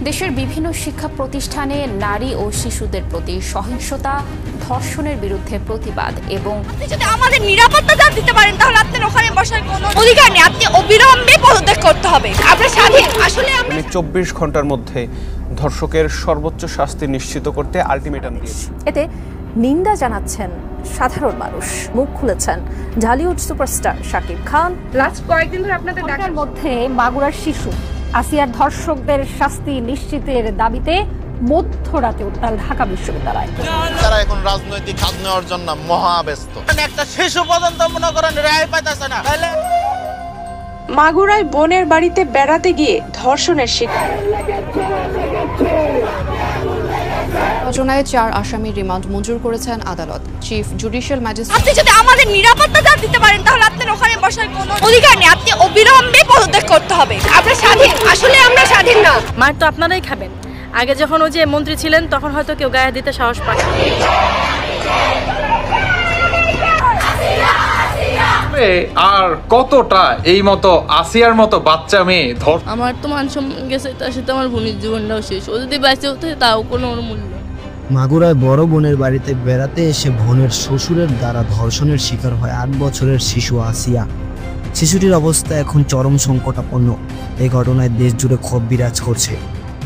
দেশের বিভিন্ন শিক্ষা প্রতিষ্ঠানে নারী ও শিশুদের প্রতি সহিংসতা, ধর্ষণের বিরুদ্ধে প্রতিবাদ এবং যদি আমাদের নিরাপত্তা দিতে পারেন তাহলে আপনার ওখানে বসার কোনো অধিকার নেই, আপনি অবিলম্বে পদত্যাগ করতে হবে। আমরা স্বাধীন। আসলে আমরা 24 ঘন্টার মধ্যে ধর্ষকের সর্বোচ্চ শাস্তি নিশ্চিত করতে আলটিমেটাম দিয়েছে। এতে নিন্দা জানাচ্ছেন সাধারণ মানুষ। মুখ খুলেছেন ঢালিউড সুপারস্টার শাকিব খান। লাস্ট কয়েকদিন ধরে আপনাদের ঢাকার মধ্যে মাগুরার শিশু আসিয়ার ধর্ষকদের শাস্তি নিশ্চিতের দাবিতে মধ্যরাতে উত্তাল ঢাকা বিশ্ববিদ্যালয়। তারা এখন রাজনৈতিক স্বাদ নেওয়ার জন্য মহাব্যস্ত। একটা শিশু পর্যন্ত মনে করেন রেহাই পাইতেছে না। মাগুরায় বোনের বাড়িতে বেড়াতে গিয়ে ধর্ষণের শিকার। ঘটনায় 4 আসামির রিমান্ড মঞ্জুর করেছেন আদালত। চিফ জুডিশিয়াল ম্যাজিস্ট্রেট আপনি যদি আমাদের নিরাপত্তা দিতে পারেন তাহলে আপনার ওখানে বসার কোনো অধিকার নেই, আপনি অবিলম্বে পদত্যাগ করতে হবে। আমরা স্বাধীন। আসলে আমরা স্বাধীন না। মার তো আপনারাই খাবেন। আগে যখন ও যে মন্ত্রী ছিলেন তখন হয়তো কেউ গায়ে দিতে সাহস পায়। আর কতটা এই মতো আসিয়ার মতো বাচ্চা মেয়ে আমার তো মান সম্মান গেছে, তার সাথে আমার বোনের জীবনটাও শেষ। ও যদি বেঁচে হতো তাও কোনো মূল্য। মাগুরায় বড় বোনের বাড়িতে বেড়াতে এসে বোনের শ্বশুরের দ্বারা ধর্ষণের শিকার হয় 8 বছরের শিশু আসিয়া। শিশুটির অবস্থা এখন চরম সংকটাপন্ন। এই ঘটনায় দেশ জুড়ে ক্ষোভ বিরাজ করছে।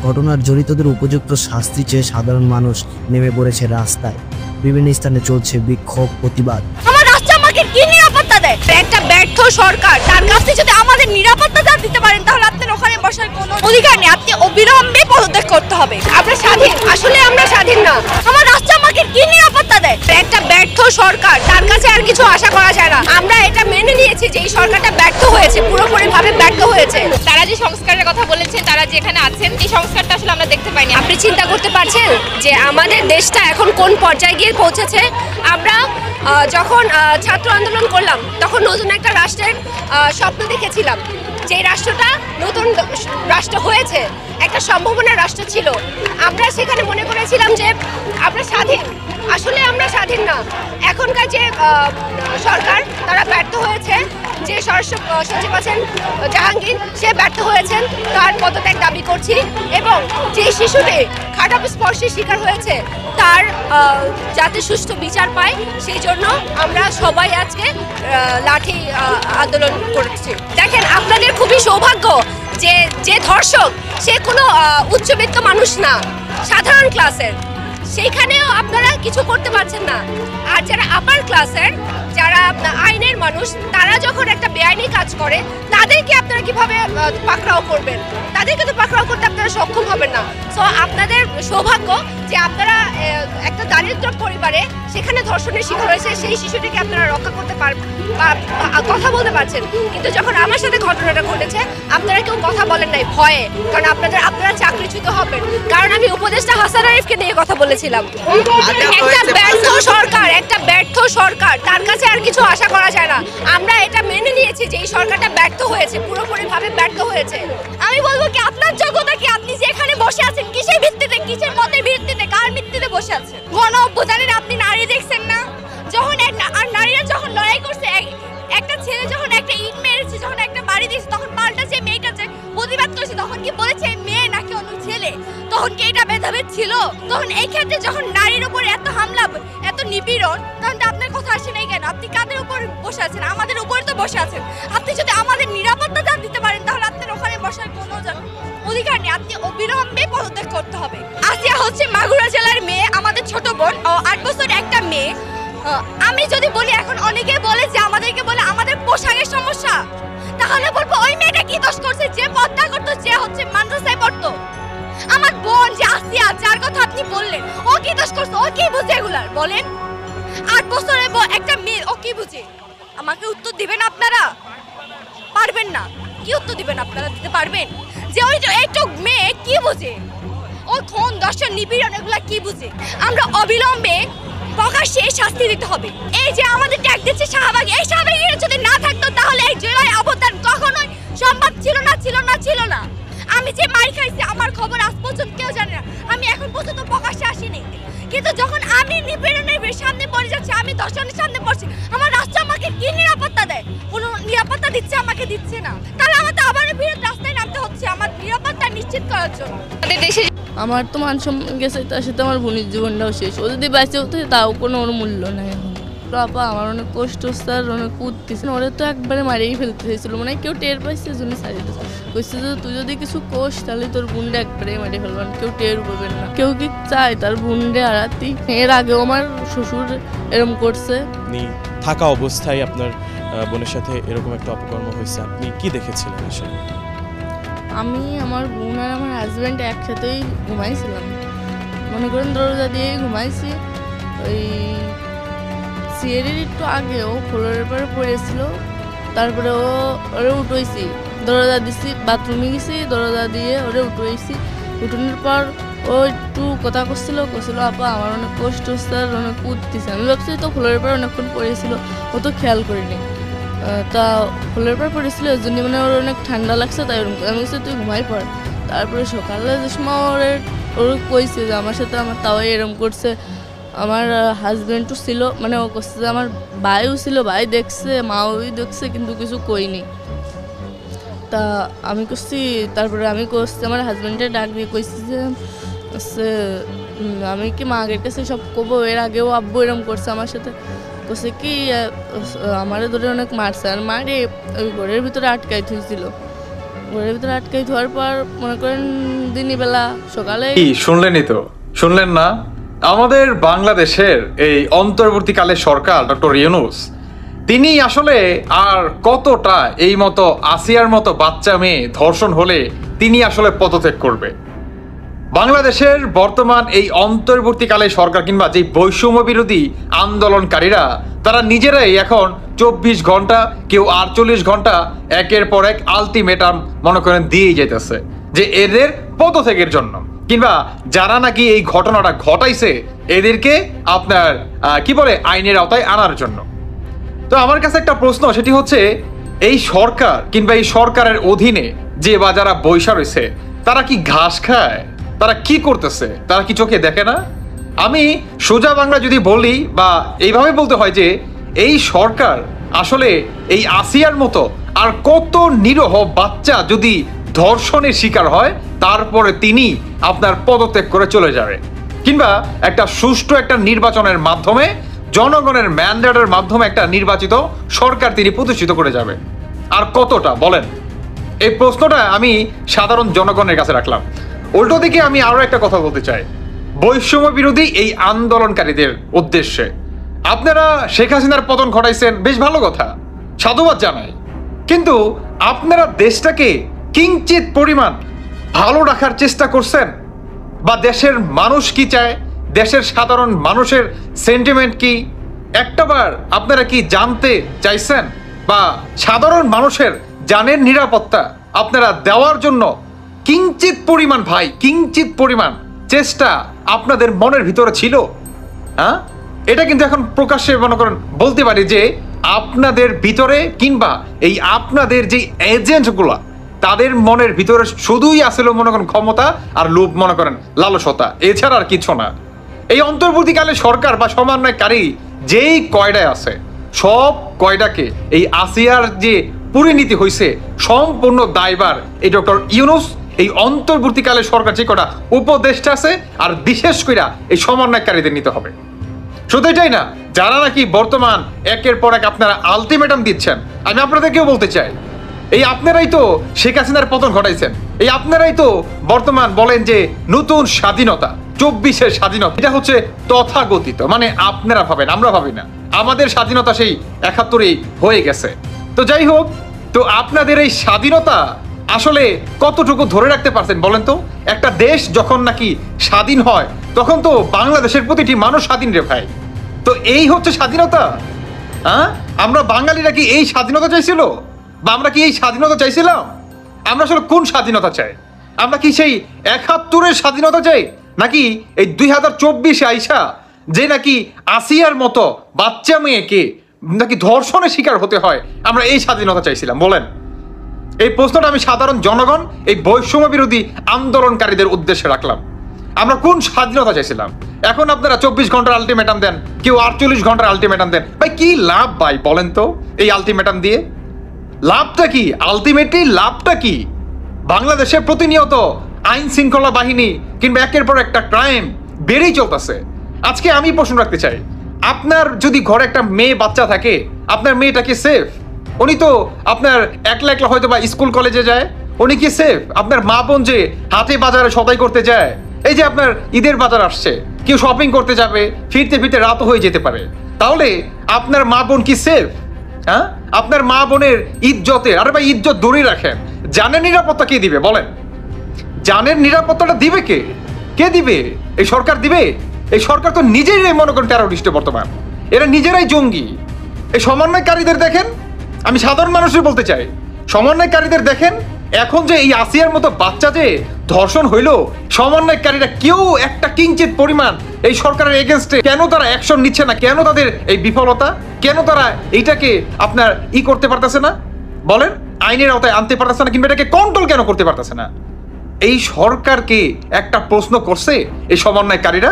ঘটনার জড়িতদের উপযুক্ত শাস্তি চেয়ে সাধারণ মানুষ নেমে পড়েছে রাস্তায়। বিভিন্ন স্থানে চলছে বিক্ষোভ, প্রতিবাদ। আমার রাষ্ট্র আমাকে কি নিরাপত্তা দেয়? একটা ব্যর্থ সরকার, তার কাছে যদি আমাদের নিরাপত্তা দিতে পারেন তাহলে আপনার ওখানে বসার কোনো অধিকার নেই, আপনি অবিলম্বে পদত্যাগ করতে হবে। আমরা স্বাধীন। আসলে আমরা স্বাধীন না। আমার রাষ্ট্র আমাকে কি নিরাপত্তা দেয়? একটা ব্যর্থ সরকার, তার কাছে আর কিছু আশা করা যায় না। আমরা এটা মেনে নিয়েছি যে এই সরকারটা ব্যর্থ হয়েছে, পুরোপুরিভাবে ব্যর্থ হয়েছে। তারা যে সংস্কারের কথা বলেছেন, তারা যেখানে আছেন, এই সংস্কারটা আসলে আমরা দেখতে পাইনি। আপনি চিন্তা করতে পারছেন যে আমাদের দেশটা এখন কোন পর্যায়ে গিয়ে পৌঁছেছে? আমরা যখন ছাত্র আন্দোলন করলাম তখন নতুন একটা রাষ্ট্রের স্বপ্ন দেখেছিলাম, যে রাষ্ট্রটা নতুন রাষ্ট্র হয়েছে, একটা সম্ভাবনার রাষ্ট্র ছিল। আমরা সেখানে মনে করেছিলাম যে আমরা স্বাধীন। আসলে আমরা স্বাধীন না। এখনকার যে সরকার, তারা ব্যর্থ হয়েছে। যে সচিব আছেন জাহাঙ্গীর, সে ব্যর্থ হয়েছেন। তার পদত্যাগ দাবি করছি। এবং যে শিশুটি খারাপ স্পর্শের শিকার হয়েছে তার যাতে সুষ্ঠু বিচার পায়, সেই জন্য আমরা সবাই আজকে লাঠি আন্দোলন করছি। দেখেন, আপনাদের খুবই সৌভাগ্য যে যে ধর্ষক সে কোনো উচ্চবিত্ত মানুষ না, সাধারণ ক্লাসের। সেইখানেও আপনারা কিছু করতে পারছেন না। আর যারা আপার ক্লাসের, যারা আইনের মানুষ, তারা যখন একটা বেআইনি কাজ করে তাদেরকে আপনারা কিভাবে পাকড়াও করবেন? তাদেরকে তো পাকড়াও করতে আপনারা সক্ষম হবেন না। সো আপনাদের সৌভাগ্য যে আপনারা একটা দারিদ্র পরিবারে সেখানে ধর্ষণের শিকার হয়েছে, সেই শিশুটিকে আপনারা রক্ষা করতে কথা বলতে পারছেন। কিন্তু যখন আমার সাথে ঘটনাটা ঘটেছে, আপনারা কেউ কথা বলেন নাই ভয়ে, কারণ আপনারা চাকরিচ্যুত হবেন। কারণ আমি উপদেষ্টা হাসান আরিফকে নিয়ে কথা বলেছিলাম। একটা ব্যর্থ সরকার, তার কাছে আর কিছু আশা করা যায় না। আমরা এটা মেনে নিয়েছি যে এই সরকারটা ব্যর্থ হয়েছে, পুরোপুরিভাবে ব্যর্থ হয়েছে। আমি বলবো কি, আপনার যোগ্যতা কি? আপনি যে এখানে বসে আছেন কিসের ভিত্তিতে, কিসের মতের ভিত্তিতে, কার ভিত্তিতে বসে আছেন? গণ অভ্যুত্থানের আপনি নারী দেখছেন না? যখন আর নারীরা যখন লড়াই করছে, একটা ছেলে যখন একটা ইট মেরেছে, যখন একটা বাড়ি দিয়েছে, তখন পাল্টা যে মেয়েটা যে প্রতিবাদ করেছে, তখন কি বলেছে মেয়ে নাকি অন্য ছেলে? তখন কি এটা ভেদাভেদ ছিল? তখন এই ক্ষেত্রে যখন নারীর উপর এত হামলা, এত নিপীড়ন, তখন তো আপনার কথা আসে নাই কেন? আপনি কাদের উপর বসে আছেন? আমাদের উপরে তো বসে আছেন। আপনি যদি আমাদের নিরাপত্তা দিতে পারেন তাহলে আপনার ওখানে বসার কোনো অধিকার নেই, আপনি অবিলম্বে পদত্যাগ করতে হবে। আসিয়া হচ্ছে মাগুরা জেলার মেয়ে, আমাদের ছোট বোন, 8 বছরের একটা মেয়ে। আমি যদি বলি, এখন অনেকে বলে যে আমাদেরকে বলে আমাদের পোশাকের সমস্যা, তাহলে বলবো ওই মেয়েটা কি দোষ করছে? যে পর্দা করতো, যে হচ্ছে মাদ্রাসায় পড়তো। আমার বোন যে আসিয়া, যার কথা আপনি বললেন, ও কি দোষ করছে? ও কি বুঝে এগুলার? বলেন। 8 বছরের একটা মেয়ে, ও কি বুঝে? আমাকে উত্তর দিবেন আপনারা? পারবেন না। কি উত্তর দিবেন আপনারা? দিতে পারবেন যে ওই এইটুক মেয়ে কি বুঝে? ও খুন, দর্শন, নিপীড়ন, এগুলা কি বুঝে? আমরা অবিলম্বে প্রকাশ্যে শাস্তি দিতে হবে। এই যে আমাদের ট্যাগ দিচ্ছে শাহবাগ, এই শাহবাগের যদি না থাকতো তাহলে এই জেলায় অবদান কখনোই সম্ভব ছিল না। আমি যে মার খাইছি, আমার খবর আজ পর্যন্ত কেউ জানে না। আমি এখন পর্যন্ত প্রকাশ্যে আসিনি, কিন্তু যখন আমি নিপীড়নের সামনে পড়ে যাচ্ছি, আমি দর্শনের সামনে পড়ছি, আমার রাষ্ট্র আমাকে কি নিরাপত্তা দেয়? কোনো নিরাপত্তা দিচ্ছে? আমাকে দিচ্ছে না। তাহলে আমাদের আবারও বিরোধ রাস্তায় নামতে হচ্ছে। আমার নিরাপত্তা নিশ্চিত করার জন্য আমাদের দেশে আমার তো মান সম্মান গেছে, তার সাথে আমার বোনের জীবনটাও শেষ। ও যদি বেঁচে হতো তাও কোনো ওর মূল্য নেই এখন। আপা আমার অনেক কষ্ট হচ্ছে আর অনেক উঠতেছে, ওরা তো একবারে মারিয়েই ফেলতে চাইছিল, মানে কেউ টের পাইছে জন্য ছাড়িয়ে দিচ্ছে। কইছে যে তুই যদি কিছু কোষ তাহলে তোর বোনটা একবারে মারিয়ে ফেলবেন, কেউ টের পাবেন না। কেউ কি চায় তার বোনটা হারাতি? এর আগেও আমার শ্বশুর এরকম করছে। আপনি থাকা অবস্থায় আপনার বোনের সাথে এরকম একটা অপকর্ম হয়েছে, আপনি কি দেখেছিলেন আসলে? আমি, আমার বোন আর আমার হাজব্যান্ড একসাথেই ঘুমাইছিলাম, মনে করেন দরজা দিয়েই ঘুমাইছি। ওই সিঁড়ির একটু আগেও ফ্লোরের পরে পড়েছিল, তারপরে ওরে উঠেছি, দরজা দিছি, বাথরুমে গেছি, দরজা দিয়ে ওরে উঠেছি। উঠানোর পর ও একটু কথা করছিল, আপা আমার অনেক কষ্ট হচ্ছে আর অনেক উঠতেছে। আমি ভাবছি তো ফ্লোরের পর অনেকক্ষণ পড়েছিল, ও তো খেয়াল করিনি। তা ফ্লোরের পর পড়েছিল ওই জন্য মানে ওর অনেক ঠান্ডা লাগছে, তাই ওরকম আমি বলছি তুই ঘুমাই পড়। তারপরে সকালে যে সময় ওর কইছে যে আমার সাথে আমার তাও এরকম করছে। আমার হাজব্যান্ডও ছিল, মানে ও করছে যে আমার ভাইও ছিল, ভাই দেখছে, মাও দেখছে, কিন্তু কিছু কইনি। তা আমি করছি, তারপরে আমি করছি আমার হাজব্যান্ডের ডাক দিয়ে কইছি যে আমি কি মা আগের কাছে সব কবো, এর আগেও আব্বু এরকম করছে আমার সাথে। করছে কি আমারে ধরে অনেক মারছে, আর মারে ওই ঘরের ভিতরে আটকাই থুইছিল। ঘরের ভিতরে আটকাই থোয়ার পর মনে করেন দিনই বেলা সকালে শুনলেনই তো, শুনলেন না? আমাদের বাংলাদেশের এই অন্তর্বর্তীকালে সরকার ডক্টর ইউনূস তিনি আসলে আর কতটা এই মতো আসিয়ার মতো বাচ্চা মেয়ে ধর্ষণ হলে তিনি আসলে পদত্যাগ করবে। বাংলাদেশের বর্তমান এই অন্তর্বর্তীকালে সরকার কিংবা যে বৈষম্য বিরোধী আন্দোলনকারীরা তারা নিজেরাই এখন 24 ঘন্টা, কেউ 48 ঘন্টা একের পর এক আলটিমেটাম মনে করেন দিয়েই যেতেছে যে এদের পদত্যাগের জন্য, কিংবা যারা নাকি এই ঘটনাটা ঘটাইছে এদেরকে আপনার কি বলে আইনের আওতায় আনার জন্য। তো আমার কাছে একটা প্রশ্ন, সেটি হচ্ছে এই সরকার কিংবা এই সরকারের অধীনে যে বা যারা বৈশা রয়েছে তারা কি ঘাস খায়? তারা কি করতেছে? তারা কি চোখে দেখে না? আমি সোজা বাংলা যদি বলি বা এইভাবে বলতে হয় যে এই সরকার আসলে এই আসিয়ার মতো আর কত নিরীহ বাচ্চা যদি ধর্ষণের শিকার হয় তারপরে তিনি আপনার পদত্যাগ করে চলে যাবে, কিংবা একটা সুষ্ঠু একটা নির্বাচনের মাধ্যমে জনগণের ম্যান্ডেটের মাধ্যমে একটা নির্বাচিত সরকার তিনি প্রতিষ্ঠিত করে যাবে। আর কতটা বলেন? এই প্রশ্নটা আমি সাধারণ জনগণের কাছে রাখলাম। উল্টো দিকে আমি আরো একটা কথা বলতে চাই বৈষম্য বিরোধী এই আন্দোলনকারীদের উদ্দেশ্যে। আপনারা শেখ হাসিনার পতন ঘটাইছেন, বেশ ভালো কথা, সাধুবাদ জানাই, কিন্তু আপনারা দেশটাকে কিঞ্চিত পরিমাণ ভালো রাখার চেষ্টা করছেন? বা দেশের মানুষ কি চায়, দেশের সাধারণ মানুষের সেন্টিমেন্ট কি একটাবার আপনারা কি জানতে চাইছেন? বা সাধারণ মানুষের জানের নিরাপত্তা আপনারা দেওয়ার জন্য কিঞ্চিত পরিমাণ কিঞ্চিত পরিমাণ চেষ্টা আপনাদের মনের ভিতরে ছিল? হ্যাঁ, এটা কিন্তু এখন প্রকাশ্যে মনে করেন বলতে পারি যে আপনাদের ভিতরে কিংবা এই আপনাদের যে এজেন্টগুলা তাদের মনের ভিতরে শুধুই আসলে মনে করেন ক্ষমতা আর লোভ, মনে করেন লালসতা, এছাড়া আর কিছু না। এই অন্তর্বর্তীকালে সরকার বা সমন্বয়কারী যেই কয়ডায় আছে সব কয়ডাকে এই আসিয়ার যে পরিণতি হয়েছে সম্পূর্ণ দায়ভার এই ডক্টর ইউনূস, এই অন্তর্বর্তীকালে সরকার যে কটা উপদেষ্টা আছে আর বিশেষ করে এই সমন্বয়কারীদের নিতে হবে। শুধু এটাই না, যারা নাকি বর্তমান একের পর এক আপনারা আলটিমেটাম দিচ্ছেন, আমি আপনাদেরকেও বলতে চাই এই আপনারাই তো শেখ হাসিনার পতন ঘটাইছেন, এই আপনারাই তো বর্তমান বলেন যে নতুন স্বাধীনতা 24-এর স্বাধীনতা, এটা হচ্ছে তথাগতিত, মানে আপনারা ভাবেন, আমরা ভাবি না। আমাদের স্বাধীনতা সেই 71-এই হয়ে গেছে। তো যাই হোক, তো আপনাদের এই স্বাধীনতা আসলে কতটুকু ধরে রাখতে পারছেন বলেন তো? একটা দেশ যখন নাকি স্বাধীন হয় তখন তো বাংলাদেশের প্রতিটি মানুষ স্বাধীন রে ভাই। তো এই হচ্ছে স্বাধীনতা? হ্যাঁ, আমরা বাঙালিরা কি এই স্বাধীনতা চাইছিল? বা আমরা কি এই স্বাধীনতা চাইছিলাম? আমরা আসলে কোন স্বাধীনতা চাই? আমরা কি সেই 71-এর স্বাধীনতা চাই, নাকি এই 2024-এ আইসা যে নাকি আসিয়ার মতো বাচ্চা মেয়েকে নাকি ধর্ষণের শিকার হতে হয়, আমরা এই স্বাধীনতা চাইছিলাম বলেন? এই প্রশ্নটা আমি সাধারণ জনগণ, এই বৈষম্য বিরোধী আন্দোলনকারীদের উদ্দেশ্যে রাখলাম। আমরা কোন স্বাধীনতা চাইছিলাম? এখন আপনারা 24 ঘন্টার আলটিমেটাম দেন, কেউ 48 ঘন্টার আলটিমেটাম দেন। ভাই কি লাভ ভাই বলেন তো এই আলটিমেটাম দিয়ে? লাভটা কি? আলটিমেটলি লাভটা কি? বাংলাদেশে প্রতিনিয়ত আইন শৃঙ্খলা বাহিনী কিংবা একের পর একটা ক্রাইম বেড়েই চলতেছে। আজকে আমি প্রশ্ন রাখতে চাই, আপনার যদি ঘরে একটা মেয়ে বাচ্চা থাকে, আপনার মেয়েটা কি সেফ? উনি তো আপনার একলা একলা হয়তো বা স্কুল কলেজে যায়, উনি কি সেফ? আপনার মা বোন যে হাটে বাজারে সদাই করতে যায়, এই যে আপনার ঈদের বাজার আসছে, কেউ শপিং করতে যাবে, ফিরতে ফিরতে রাতও হয়ে যেতে পারে, তাহলে আপনার মা বোন কি সেফ? হ্যাঁ, আপনার মা বোনের ইজ্জতের, আরে ভাই ইজ্জত দূরে রাখেন, জানের নিরাপত্তা কে দিবে বলেন? জানের নিরাপত্তাটা দিবে কে? কে দিবে? এই সরকার দিবে? এই সরকার তো নিজেরাই মনে করেন টেরোরিস্ট বর্তমান, এরা নিজেরাই জঙ্গি। এই সমন্বয়কারীদের দেখেন, আমি সাধারণ মানুষের বলতে চাই, সমন্বয়কারীদের দেখেন, এখন যে এই আসিয়ার মতো বাচ্চা যে ধর্ষণ হইলো, সমন্বয়কারীরা কেউ একটা কিঞ্চিত পরিমাণ এই সরকারের এগেনস্টে কেন তারা অ্যাকশন নিচ্ছে না? কেন তাদের এই বিফলতা? কেন তারা এইটাকে আপনার করতে পারতেছে না বলেন? আইনের আওতায় আনতে পারতেছে না, কিংবা এটাকে কন্ট্রোল কেন করতে পারতেছে না? এই সরকারকে একটা প্রশ্ন করছে এই সমন্বয়কারীরা।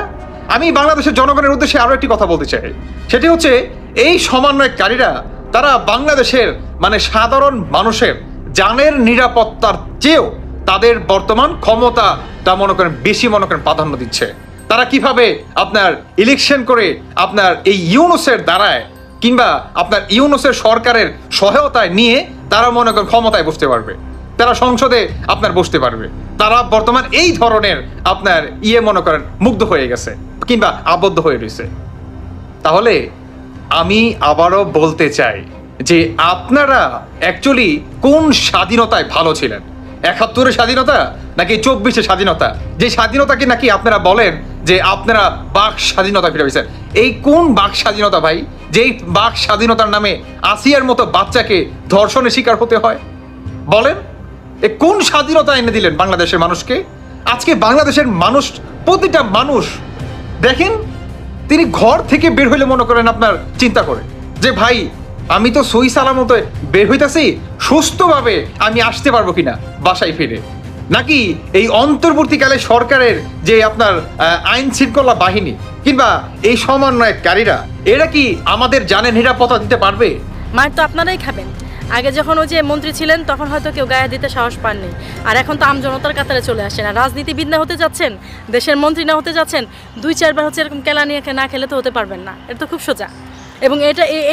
আমি বাংলাদেশের জনগণের উদ্দেশ্যে আরো একটি কথা বলতে চাই, সেটি হচ্ছে এই সমন্বয়কারীরা তারা বাংলাদেশের মানে সাধারণ মানুষের জানের নিরাপত্তার চেয়েও তাদের বর্তমান ক্ষমতা তা মনে করেন বেশি মনে করেন প্রাধান্য দিচ্ছে। তারা কিভাবে আপনার ইলেকশন করে আপনার এই ইউনুসের দ্বারায় কিংবা আপনার ইউনুসের সরকারের সহায়তায় নিয়ে তারা মনে করেন ক্ষমতায় বসতে পারবে, তারা সংসদে আপনার বসতে পারবে। তারা বর্তমান এই ধরনের আপনার মনে করেন মুগ্ধ হয়ে গেছে কিংবা আবদ্ধ হয়ে রয়েছে। তাহলে আমি আবারও বলতে চাই যে আপনারা অ্যাকচুয়ালি কোন স্বাধীনতায় ভালো ছিলেন? ৭১-এর স্বাধীনতা নাকি ২৪-এর স্বাধীনতা? যে স্বাধীনতাকে নাকি আপনারা বলেন যে আপনারা বাক স্বাধীনতা ফিরে পেয়েছেন, এই কোন বাক স্বাধীনতা ভাই? যেই বাক স্বাধীনতার নামে আসিয়ার মতো বাচ্চাকে ধর্ষণের শিকার হতে হয় বলেন? এ কোন স্বাধীনতা এনে দিলেন বাংলাদেশের মানুষকে? আজকে বাংলাদেশের মানুষ, প্রতিটা মানুষ দেখেন, তিনি ঘর থেকে বের হইলে মনে করেন আপনার চিন্তা করে যে ভাই আমি তো সহি সালামতে বের হইতাছি, সুস্থভাবে আমি আসতে পারবো কিনা বাসায় ফিরে, নাকি এই অন্তর্বর্তীকালে সরকারের যে আপনার আইন শৃঙ্খলা বাহিনী কিংবা এই সমন্বয়কারীরা এরা কি আমাদের জানের নিরাপত্তা দিতে পারবে? মার তো আপনারাই খাবেন। আগে যখন ওই যে মন্ত্রী ছিলেন তখন হয়তো কেউ গায়ে দিতে সাহস পাননি, আর এখন তো আমজনতার কাতারে চলে আসেন। আর রাজনীতিবিদ না হতে যাচ্ছেন, দেশের মন্ত্রী না হতে যাচ্ছেন, 2-4 বার হচ্ছে এরকম কেলা নিয়ে না খেলে তো হতে পারবেন না। এটা তো খুব সোজা। এবং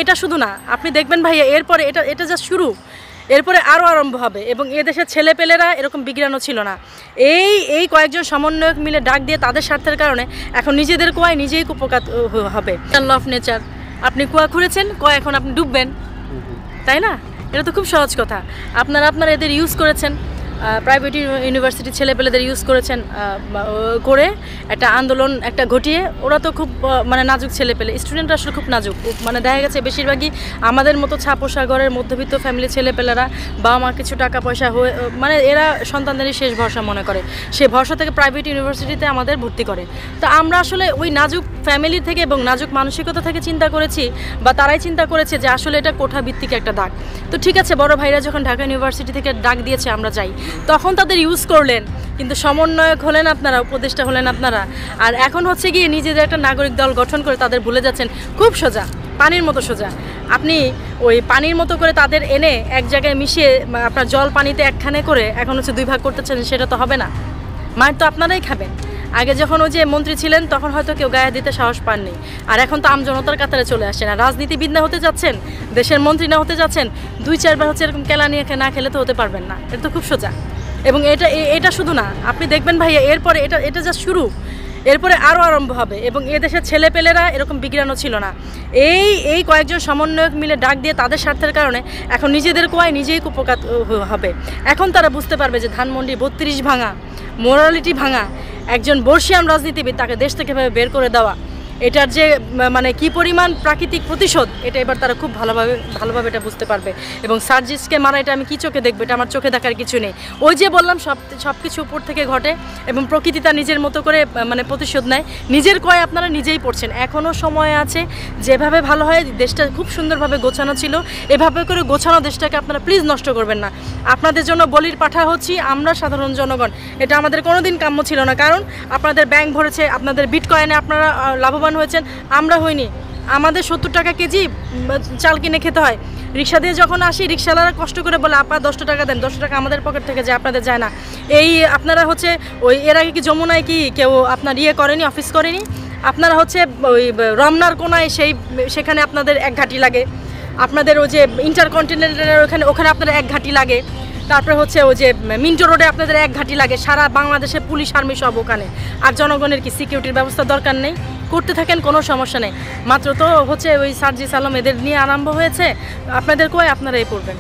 এটা শুধু না, আপনি দেখবেন ভাইয়া এরপরে এটা জাস্ট শুরু, এরপরে আরও আরম্ভ হবে। এবং এদেশের ছেলেপেলেরা এরকম বিজ্ঞানও ছিল না। এই কয়েকজন সমন্বয়ক মিলে ডাক দিয়ে তাদের স্বার্থের কারণে এখন নিজেদের কুয়ায় নিজেই কুপকাত হবে। ল অফ নেচার, আপনি কুয়া খুঁড়েছেন, কুয়া এখন আপনি ডুববেন, তাই না? এটা তো খুব সহজ কথা। আপনারা এদের ইউজ করেছেন, প্রাইভেট ইউনিভার্সিটি ছেলেপেলেদের ইউজ করেছেন করে একটা আন্দোলন একটা ঘটিয়ে। ওরা তো খুব মানে নাজুক ছেলেপেলে, স্টুডেন্টরা আসলে খুব নাজুক। মানে দেখা গেছে বেশিরভাগই আমাদের মতো ছাপোষা ঘরের মধ্যবিত্ত ফ্যামিলি ছেলেপেলেরা, বাবা মা কিছু টাকা পয়সা হয়ে মানে এরা সন্তানদেরই শেষ ভরসা মনে করে, সে ভরসা থেকে প্রাইভেট ইউনিভার্সিটিতে আমাদের ভর্তি করে। তো আমরা আসলে ওই নাজুক ফ্যামিলি থেকে এবং নাজুক মানসিকতা থেকে চিন্তা করেছি, বা তারাই চিন্তা করেছে যে আসলে এটা কোঠাভিত্তিক একটা ডাক। তো ঠিক আছে, বড় ভাইরা যখন ঢাকা ইউনিভার্সিটি থেকে ডাক দিয়েছে আমরা যাই, তখন তাদের ইউজ করলেন, কিন্তু সমন্বয়ক হলেন আপনারা, উপদেষ্টা হলেন আপনারা। আর এখন হচ্ছে গিয়ে নিজেদের একটা নাগরিক দল গঠন করে তাদের ভুলে যাচ্ছেন। খুব সোজা, পানির মতো সোজা। আপনি ওই পানির মতো করে তাদের এনে এক জায়গায় মিশিয়ে আপনার জল পানিতে একখানে করে এখন হচ্ছে 2 ভাগ করতেছেন, সেটা তো হবে না। মায়ের তো আপনারাই খাবেন। আগে যখন ওই যে মন্ত্রী ছিলেন তখন হয়তো কেউ গায়ে দিতে সাহস পাননি, আর এখন তো আমজনতার কাতারে চলে আসেন। আর রাজনীতিবিদ না হতে যাচ্ছেন, দেশের মন্ত্রী না হতে যাচ্ছেন, 2-4 বার হচ্ছে এরকম কেলা নিয়ে না খেলে তো হতে পারবেন না। এটা তো খুব সোজা। এবং এটা শুধু না, আপনি দেখবেন ভাইয়া এরপরে এটা জাস্ট শুরু, এরপরে আরও আরম্ভ হবে। এবং এদেশের ছেলেপেলেরা এরকম বিজ্ঞানও ছিল না। এই কয়েকজন সমন্বয়ক মিলে ডাক দিয়ে তাদের স্বার্থের কারণে এখন নিজেদের কুয়ায় নিজেই কুপকাত হবে। এখন তারা বুঝতে পারবে যে ধানমন্ডি 32 ভাঙা, মোরালিটি ভাঙা একজন বর্ষিয়ান রাজনীতিবিদ, তাকে দেশ থেকে বের করে দেওয়া, এটার যে মানে কি পরিমাণ প্রাকৃতিক প্রতিশোধ, এটা এবার তারা খুব ভালোভাবে এটা বুঝতে পারবে। এবং সার্জিসকে মারা, এটা আমি কি চোখে দেখবো? এটা আমার চোখে দেখার কিছু নেই। ওই যে বললাম সব কিছু উপর থেকে ঘটে এবং প্রকৃতি তার নিজের মতো করে মানে প্রতিশোধ নেয়। নিজের কয় আপনারা নিজেই পড়ছেন। এখনও সময় আছে, যেভাবে ভালো হয়, দেশটা খুব সুন্দরভাবে গোছানো ছিল, এভাবে করে গোছানো দেশটাকে আপনারা প্লিজ নষ্ট করবেন না। আপনাদের জন্য বলির পাঠা হচ্ছি আমরা সাধারণ জনগণ। এটা আমাদের কোনোদিন কাম্য ছিল না, কারণ আপনাদের ব্যাংক ভরেছে, আপনাদের বিটকয়েনে আপনারা লাভবান হয়েছেন, আমরা হইনি। আমাদের 70 টাকা কেজি চাল কিনে খেতে হয়। রিক্সা দিয়ে যখন আসি, রিক্সাওয়ালারা কষ্ট করে বলে আপা 10 টাকা দেন, 10 টাকা আমাদের পকেট থেকে যায়, আপনাদের যায় না। এই আপনারা হচ্ছে ওই এর আগে কি যমুনায় কি কেউ আপনার ইয়ে করেনি, অফিস করেনি? আপনারা হচ্ছে ওই রমনার কোনায় সেখানে আপনাদের 1 ঘাঁটি লাগে, আপনাদের ওই যে ইন্টারকন্টিনেন্টালের ওখানে আপনাদের 1 ঘাঁটি লাগে, তারপরে হচ্ছে ওই যে মিন্টো রোডে আপনাদের 1 ঘাঁটি লাগে, সারা বাংলাদেশে পুলিশ আর্মি সব ওখানে। আর জনগণের কি সিকিউরিটির ব্যবস্থা দরকার নেই? করতে থাকেন, কোনো সমস্যা নেই। মাত্র তো হচ্ছে ওই সার্জিস আলম এদের নিয়ে আরম্ভ হয়েছে, আপনাদের কই আপনারাই পড়বেন।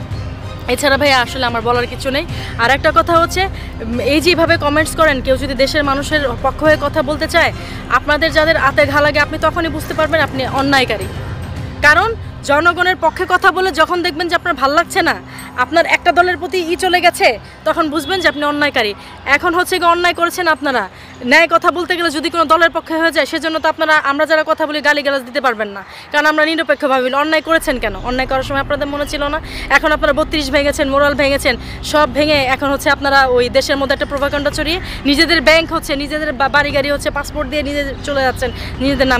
এছাড়া ভাই আসলে আমার বলার কিছু নেই। আর একটা কথা হচ্ছে, এই যেভাবে কমেন্টস করেন, কেউ যদি দেশের মানুষের পক্ষ হয়ে কথা বলতে চায়, আপনাদের যাদের আতে ঘা লাগে আপনি তখনই বুঝতে পারবেন আপনি অন্যায়কারী। কারণ জনগণের পক্ষে কথা বলে যখন দেখবেন যে আপনার ভাল লাগছে না, আপনার একটা দলের প্রতি চলে গেছে, তখন বুঝবেন যে আপনি অন্যায়কারী। এখন হচ্ছে কি অন্যায় করেছেন আপনারা, ন্যায় কথা বলতে গেলে যদি কোনো দলের পক্ষে হয়ে যায়, সেজন্য তো আমরা যারা কথা বলি গালিগালাজ দিতে পারবেন না, কারণ আমরা নিরপেক্ষভাবে বলি। অন্যায় করেছেন কেন? অন্যায় করার সময় আপনাদের মনে ছিল না? এখন আপনারা 32 ভেঙেছেন, মোরাল ভেঙেছেন, সব ভেঙে এখন হচ্ছে আপনারা ওই দেশের মধ্যে একটা প্রোপাগান্ডা ছড়িয়ে নিজেদের ব্যাংক হচ্ছে, নিজেদের বাড়ি গাড়ি হচ্ছে, পাসপোর্ট দিয়ে নিজে চলে যাচ্ছেন নিজেদের নাম।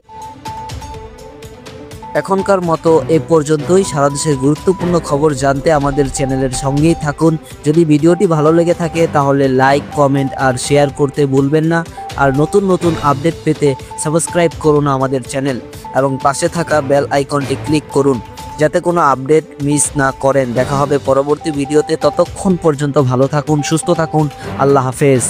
এখনকার মতো এ পর্যন্তই। সারা দেশের গুরুত্বপূর্ণ খবর জানতে আমাদের চ্যানেলের সঙ্গেই থাকুন। যদি ভিডিওটি ভালো লেগে থাকে তাহলে লাইক, কমেন্ট আর শেয়ার করতে ভুলবেন না। আর নতুন নতুন আপডেট পেতে সাবস্ক্রাইব করুন আমাদের চ্যানেল এবং পাশে থাকা বেল আইকনটি ক্লিক করুন যাতে কোনো আপডেট মিস না করেন। দেখা হবে পরবর্তী ভিডিওতে। ততক্ষণ পর্যন্ত ভালো থাকুন, সুস্থ থাকুন। আল্লাহ হাফেজ।